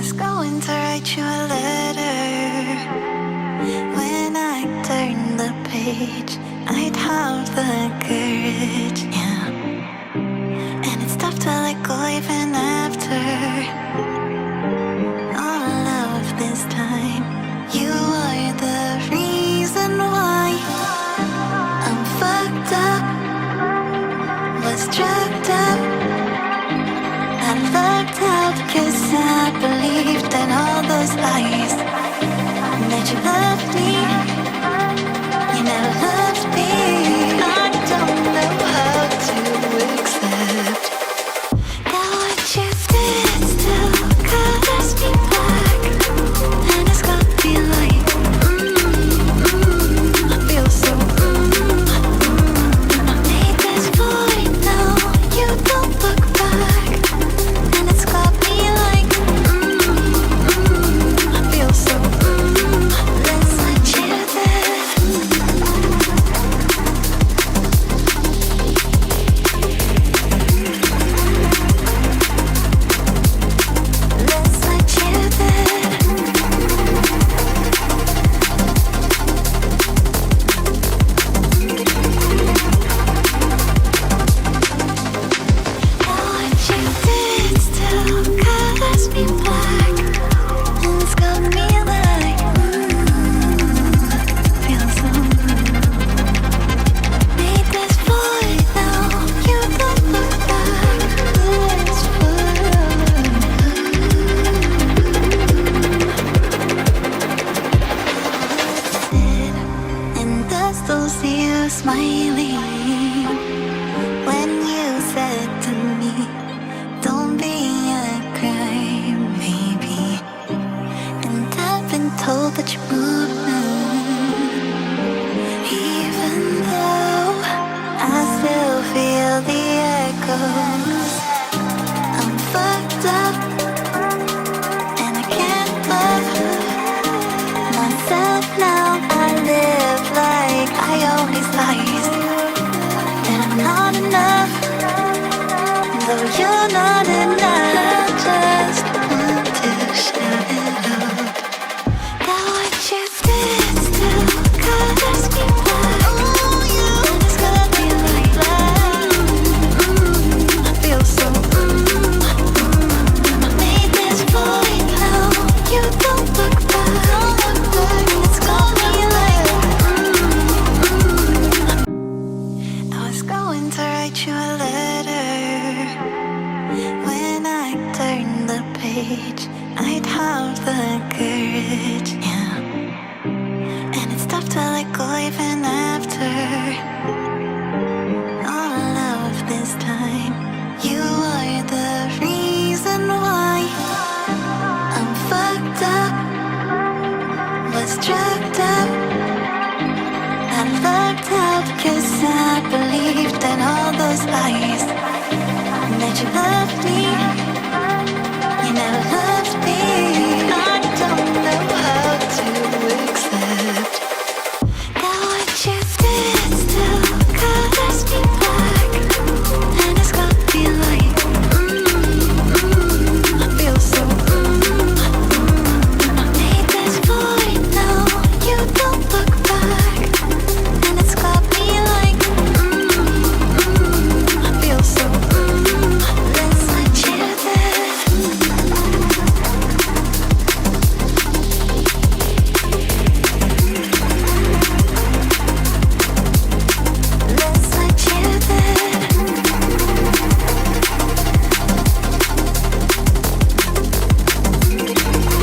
was going to write you a letter. When I turned the page, I'd have the courage, yeah. And it's tough to let go even after all of this time. You are the reason why I'm fucked up, was drugged up. I lucked out 'cause I believed in all those lies. That you loved me, you never loved me. I don't know how to accept that what you did still colors me black. And it's got me like, I feel so, I made this void now, you don't look back. And it's got me like, I feel so, let's let you there. Let's let you there. What you did still colors me black. And it's got me like, feel so, made this void now, you don't look back. It's and I still see you smiling when you said to me, don't be a crybaby. And I've been told that you moved now, even though I still feel the echoes. I'm fucked up and I can't love myself now. I live like I always lies, and I'm not enough, though you're not enough. I just want to shout it out. That what you did still colors me black. And it's got me like, I feel so, I made this void now, you don't look back. And it's got me like, I was going to write you a letter. When I turned the page, I'd have the courage, yeah. And it's tough to let go even after all of this time. You are the reason why I'm fucked up, was drugged up. I lucked out 'cause I believed in all those lies. That you loved me,